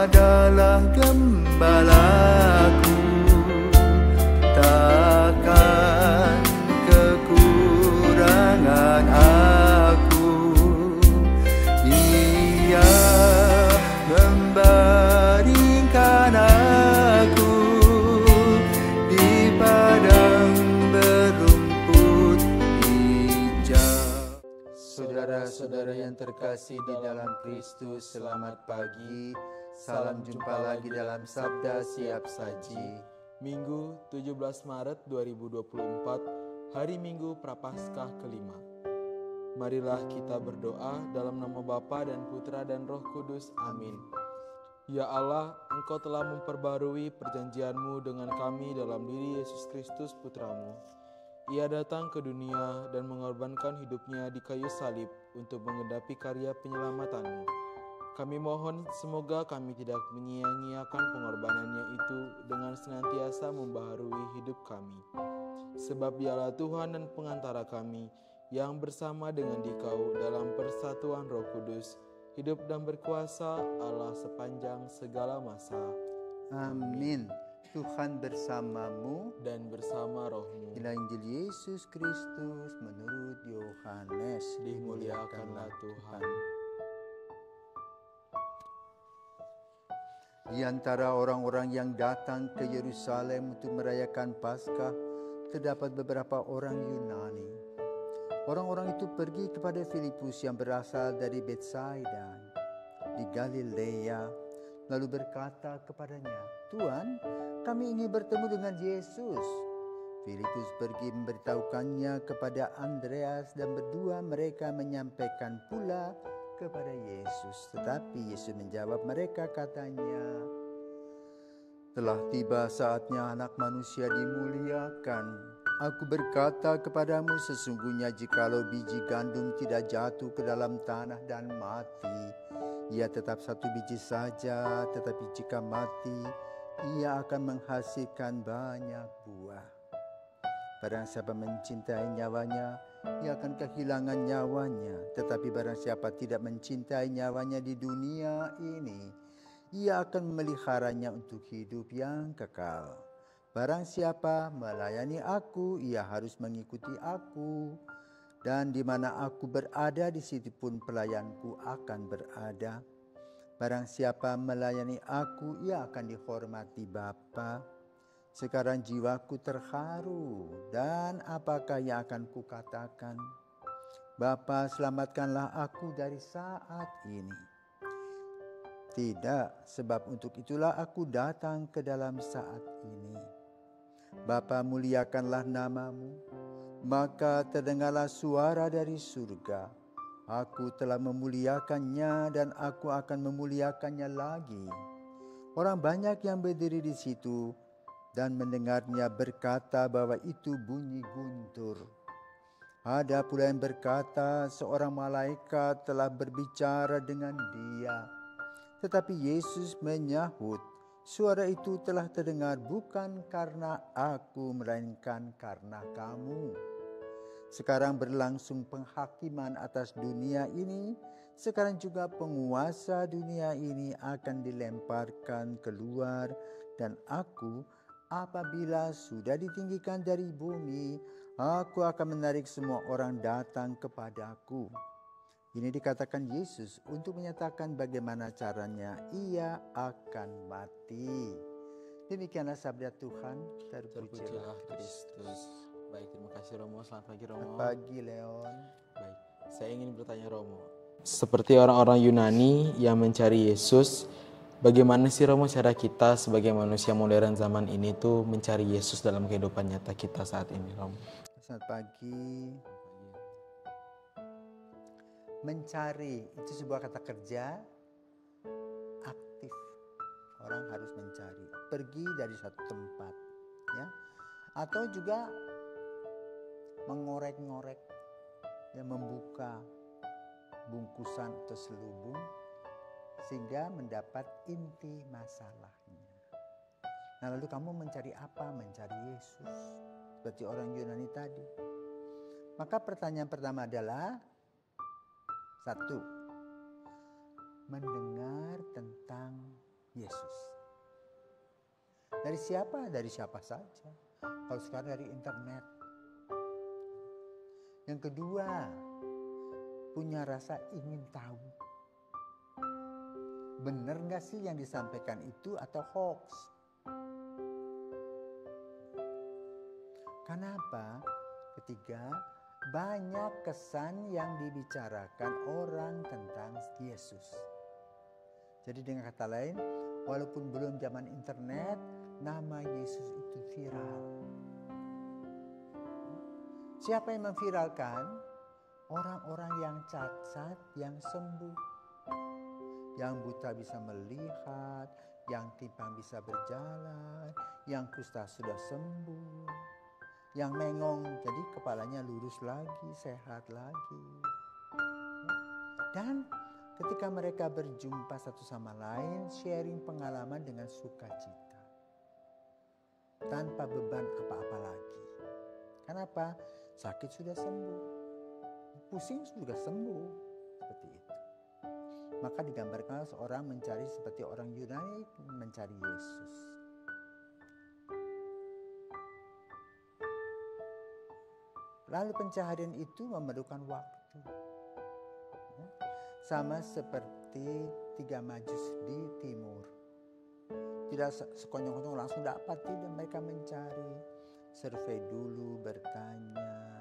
adalah gembalaku, takkan kekurangan aku. Ia membaringkan aku di padang berumput hijau. Saudara-saudara yang terkasih di dalam Kristus, selamat pagi. Salam jumpa lagi dalam Sabda Siap Saji. Minggu 17 Maret 2024, hari Minggu Prapaskah kelima. Marilah kita berdoa dalam nama Bapa dan Putra dan Roh Kudus. Amin. Ya Allah, Engkau telah memperbarui perjanjian-Mu dengan kami dalam diri Yesus Kristus Putra-Mu. Ia datang ke dunia dan mengorbankan hidupnya di kayu salib untuk menggenapi karya penyelamatanmu. Kami mohon semoga kami tidak menyia-nyiakan pengorbanannya itu dengan senantiasa membaharui hidup kami. Sebab Dialah Tuhan dan pengantara kami yang bersama dengan Dikau dalam persatuan Roh Kudus, hidup dan berkuasa Allah sepanjang segala masa. Amin. Tuhan bersamamu Dan bersama rohmu. Inilah Injil Yesus Kristus menurut Yohanes. Dimuliakanlah Tuhan. Di antara orang-orang yang datang ke Yerusalem untuk merayakan Paskah, terdapat beberapa orang Yunani. Orang-orang itu pergi kepada Filipus yang berasal dari Betsaida di Galilea, lalu berkata kepadanya, "Tuan, kami ingin bertemu dengan Yesus." Filipus pergi memberitahukannya kepada Andreas dan berdua mereka menyampaikan pula kepada Yesus. Tetapi Yesus menjawab mereka, katanya, "Telah tiba saatnya Anak Manusia dimuliakan. Aku berkata kepadamu, sesungguhnya jikalau biji gandum tidak jatuh ke dalam tanah dan mati, ia tetap satu biji saja, tetapi jika mati, ia akan menghasilkan banyak buah. Barang siapa mencintai nyawanya, ia akan kehilangan nyawanya. Tetapi barang siapa tidak mencintai nyawanya di dunia ini, ia akan memeliharanya untuk hidup yang kekal. Barang siapa melayani aku, ia harus mengikuti aku. Dan di mana aku berada, di situ pun pelayanku akan berada. Barang siapa melayani aku, ia akan dihormati Bapa. Sekarang jiwaku terharu, dan apakah yang akan kukatakan? Bapa, selamatkanlah aku dari saat ini. Tidak, sebab untuk itulah aku datang ke dalam saat ini. Bapa, muliakanlah namamu." Maka terdengarlah suara dari surga, "Aku telah memuliakannya dan aku akan memuliakannya lagi." Orang banyak yang berdiri di situ dan mendengarnya berkata bahwa itu bunyi guntur. Ada pula yang berkata seorang malaikat telah berbicara dengan dia. Tetapi Yesus menyahut, "Suara itu telah terdengar bukan karena aku, melainkan karena kamu. Sekarang berlangsung penghakiman atas dunia ini. Sekarang juga penguasa dunia ini akan dilemparkan keluar. Dan aku, apabila sudah ditinggikan dari bumi, aku akan menarik semua orang datang kepadaku." Ini dikatakan Yesus untuk menyatakan bagaimana caranya ia akan mati. Demikianlah sabda Tuhan. Terpujilah Kristus. Baik, terima kasih Romo. Selamat pagi Romo. Selamat pagi Leon. Baik, saya ingin bertanya Romo. Seperti orang-orang Yunani yang mencari Yesus, bagaimana sih Romo cara kita sebagai manusia modern zaman ini tuh mencari Yesus dalam kehidupan nyata kita saat ini, Romo? Selamat pagi. Mencari itu sebuah kata kerja aktif. Orang harus mencari, pergi dari satu tempat, ya, atau juga mengorek-ngorek, yang membuka bungkusan atau selubung sehingga mendapat inti masalahnya. Nah, lalu kamu mencari apa? Mencari Yesus, seperti orang Yunani tadi. Maka pertanyaan pertama adalah, satu, mendengar tentang Yesus. Dari siapa? Dari siapa saja. Kalau sekarang dari internet. Yang kedua, punya rasa ingin tahu. Benar nggak sih yang disampaikan itu atau hoax? Kenapa? Ketiga, banyak kesan yang dibicarakan orang tentang Yesus. Jadi dengan kata lain, walaupun belum zaman internet, nama Yesus itu viral. Siapa yang memviralkan? Orang-orang yang cacat, yang sembuh. Yang buta bisa melihat, yang timpang bisa berjalan, yang kusta sudah sembuh, yang mengong jadi kepalanya lurus lagi, sehat lagi. Dan ketika mereka berjumpa satu sama lain, sharing pengalaman dengan sukacita. Tanpa beban apa-apa lagi. Kenapa? Sakit sudah sembuh. Pusing sudah sembuh. Seperti itu. Maka digambarkan seorang mencari seperti orang Yunani mencari Yesus. Lalu pencaharian itu memerlukan waktu. Sama seperti 3 Majus di timur. Tidak sekonyong-konyong langsung dapat, tidak, mereka mencari. Survei dulu, bertanya,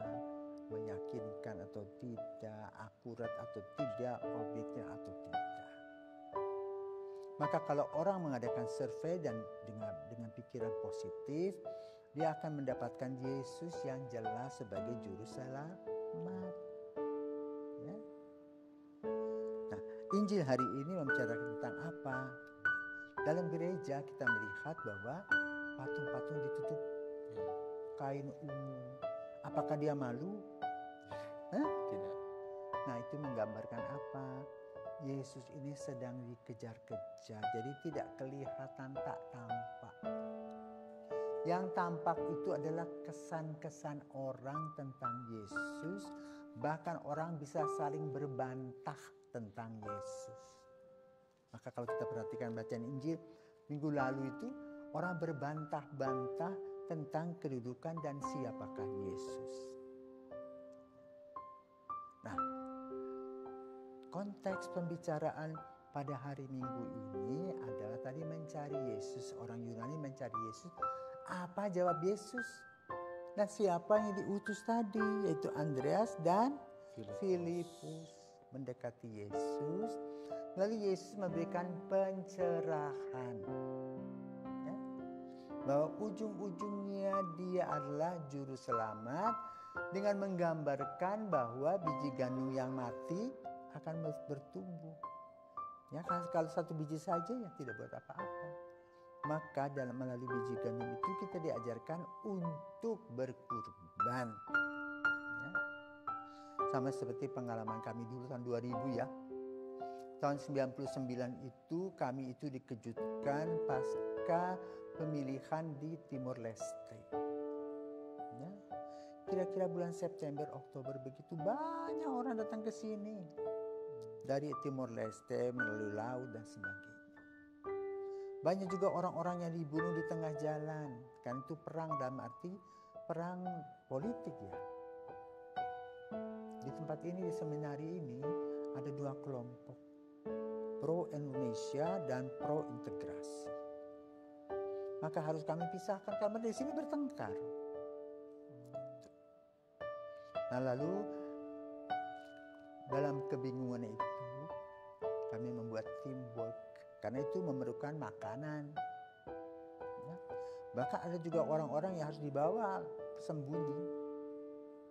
meyakinkan atau tidak, akurat atau tidak, objektif atau tidak. Maka kalau orang mengadakan survei dan dengan pikiran positif, dia akan mendapatkan Yesus yang jelas sebagai juru selamat. Ya. Nah, Injil hari ini membicarakan tentang apa? Dalam gereja kita melihat bahwa patung-patung ditutup kain ungu. Apakah dia malu? Tidak. Nah, itu menggambarkan apa? Yesus ini sedang dikejar-kejar. Jadi tidak kelihatan, tak tampak. Yang tampak itu adalah kesan-kesan orang tentang Yesus. Bahkan orang bisa saling berbantah tentang Yesus. Maka kalau kita perhatikan bacaan Injil minggu lalu itu, orang berbantah-bantah tentang kedudukan dan siapakah Yesus. Nah, konteks pembicaraan pada hari Minggu ini adalah tadi mencari Yesus. Orang Yunani mencari Yesus. Apa jawab Yesus? Dan siapa yang diutus tadi? Yaitu Andreas dan Filipus mendekati Yesus. Lalu Yesus memberikan pencerahan. Ya, bahwa ujung-ujungnya dia adalah juru selamat. Dengan menggambarkan bahwa biji gandum yang mati akan bertumbuh. Ya, kalau satu biji saja ya tidak buat apa-apa. Maka dalam melalui biji gandum itu kita diajarkan untuk berkurban. Ya. Sama seperti pengalaman kami dulu tahun 2000 ya. Tahun 99 itu kami itu dikejutkan pasca pemilihan di Timor Leste. Ya. Kira-kira bulan September, Oktober begitu banyak orang datang ke sini. Dari Timor Leste melalui laut dan sebagainya. Banyak juga orang-orang yang dibunuh di tengah jalan. Kan itu perang dalam arti perang politik ya. Di tempat ini, di seminari ini ada 2 kelompok. Pro Indonesia dan pro integrasi. Maka harus kami pisahkan karena di sini bertengkar. Nah, lalu dalam kebingungan itu kami membuat teamwork karena itu memerlukan makanan. Ya. Bahkan ada juga orang-orang yang harus dibawa sembunyi.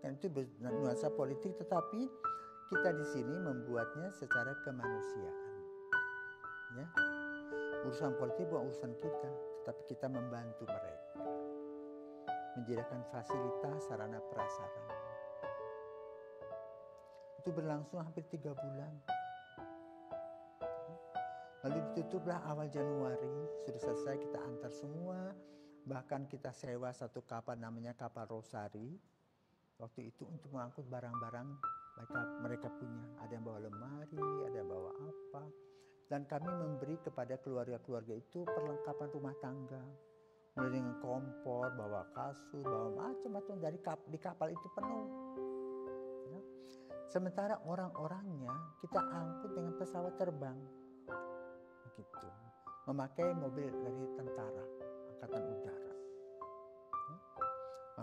Dan itu bernuansa politik, tetapi kita di sini membuatnya secara kemanusiaan. Ya. Urusan politik bukan urusan kita, tetapi kita membantu mereka. Menyediakan fasilitas, sarana prasarana. Itu berlangsung hampir 3 bulan. Lalu ditutuplah awal Januari, sudah selesai kita antar semua. Bahkan kita sewa satu kapal namanya kapal Rosari. Waktu itu untuk mengangkut barang-barang mereka punya. Ada yang bawa lemari, ada yang bawa apa. Dan kami memberi kepada keluarga-keluarga itu perlengkapan rumah tangga. Mulai dengan kompor, bawa kasur, bawa macam-macam di kapal itu penuh. Ya. Sementara orang-orangnya kita angkut dengan pesawat terbang. Begitu. Memakai mobil dari tentara, angkatan udara. Ya.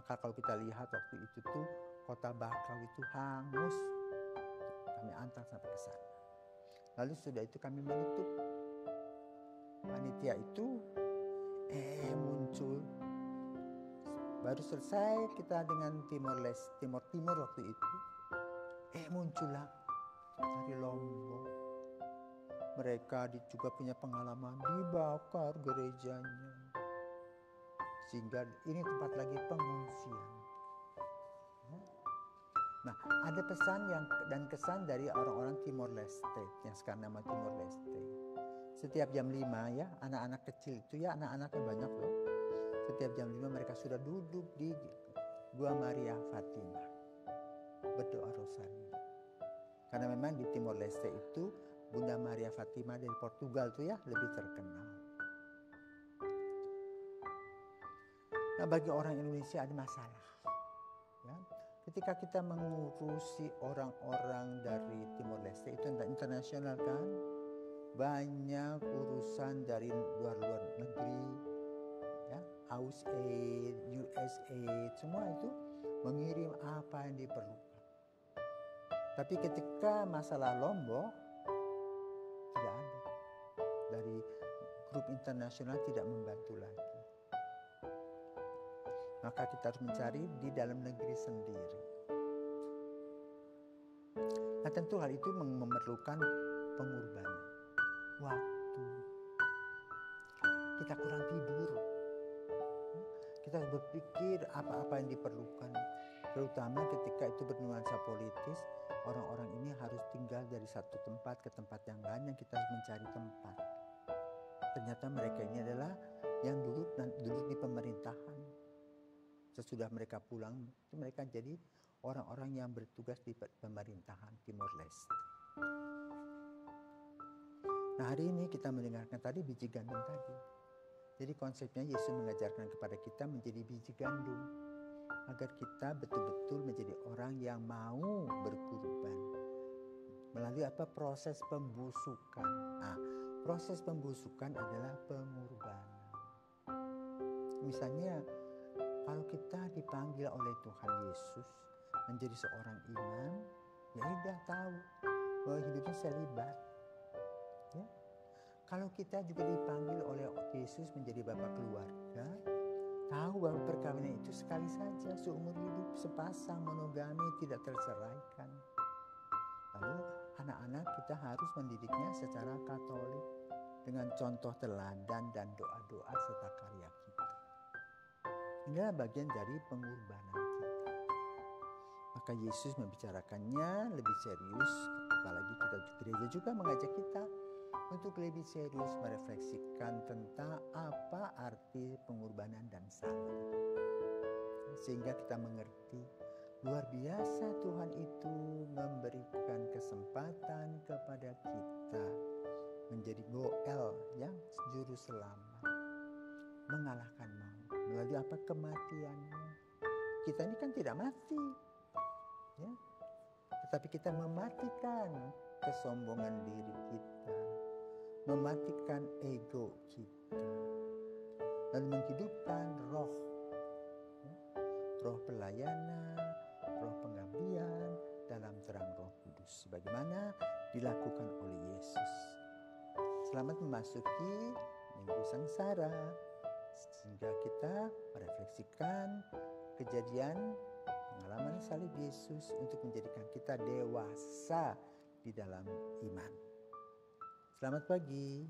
Maka kalau kita lihat waktu itu tuh kota Bakau itu hangus. Kami antar sampai ke sana. Lalu sudah itu kami menutup. Panitia itu muncul. Baru selesai kita dengan Timor waktu itu. Muncullah dari Lombok. Mereka juga punya pengalaman dibakar gerejanya. Sehingga ini tempat lagi pengungsian. Nah, ada pesan dan kesan dari orang-orang Timor Leste yang sekarang nama Timor Leste. Setiap jam 5 ya, anak-anak kecil itu ya, anak-anaknya banyak loh. Setiap jam 5 mereka sudah duduk di Gua Maria Fatima berdoa rosari. Karena memang di Timor Leste itu Bunda Maria Fatima dari Portugal tuh ya lebih terkenal. Nah, bagi orang Indonesia ada masalah. Ya. Ketika kita mengurusi orang-orang dari Timor Leste itu internasional kan, banyak urusan dari luar negeri, ya, AUSAID, USAID, semua itu mengirim apa yang diperlukan. Tapi ketika masalah Lombok tidak ada, dari grup internasional tidak membantu lagi. Maka kita harus mencari di dalam negeri sendiri. Nah, tentu hal itu memerlukan pengorbanan, waktu. Kita kurang tidur. Kita harus berpikir apa-apa yang diperlukan. Terutama ketika itu bernuansa politis, orang-orang ini harus tinggal dari satu tempat ke tempat yang lain, yang kita harus mencari tempat. Ternyata mereka ini adalah yang duduk di pemerintahan. Sesudah mereka pulang, mereka jadi orang-orang yang bertugas di pemerintahan Timor Leste. Nah, hari ini kita mendengarkan tadi biji gandum tadi. Jadi konsepnya Yesus mengajarkan kepada kita menjadi biji gandum. Agar kita betul-betul menjadi orang yang mau berkorban. Melalui proses pembusukan. Nah, proses pembusukan adalah pengorbanan. Misalnya, kalau kita dipanggil oleh Tuhan Yesus menjadi seorang imam, ya udah tahu bahwa hidupnya selibat. Ya. Kalau kita juga dipanggil oleh Yesus menjadi bapak keluarga, tahu bahwa perkawinan itu sekali saja seumur hidup, sepasang, monogami, tidak terceraikan. Lalu anak-anak kita harus mendidiknya secara Katolik dengan contoh teladan dan doa-doa serta karya kita. Inilah bagian dari pengorbanan kita. Maka Yesus membicarakannya lebih serius, apalagi kita gereja juga mengajak kita untuk lebih serius merefleksikan tentang apa arti pengorbanan dan salah. Sehingga kita mengerti luar biasa Tuhan itu memberikan kesempatan kepada kita menjadi Goel, yang juru selamat, mengalahkan maut. Melalui kematiannya. Kita ini kan tidak mati, ya, tetapi kita mematikan kesombongan diri kita, mematikan ego kita, dan menghidupkan roh pelayanan, roh pengabdian dalam terang Roh Kudus, sebagaimana dilakukan oleh Yesus. Selamat memasuki Minggu Sengsara, sehingga kita merefleksikan kejadian pengalaman salib Yesus untuk menjadikan kita dewasa di dalam iman. Selamat pagi.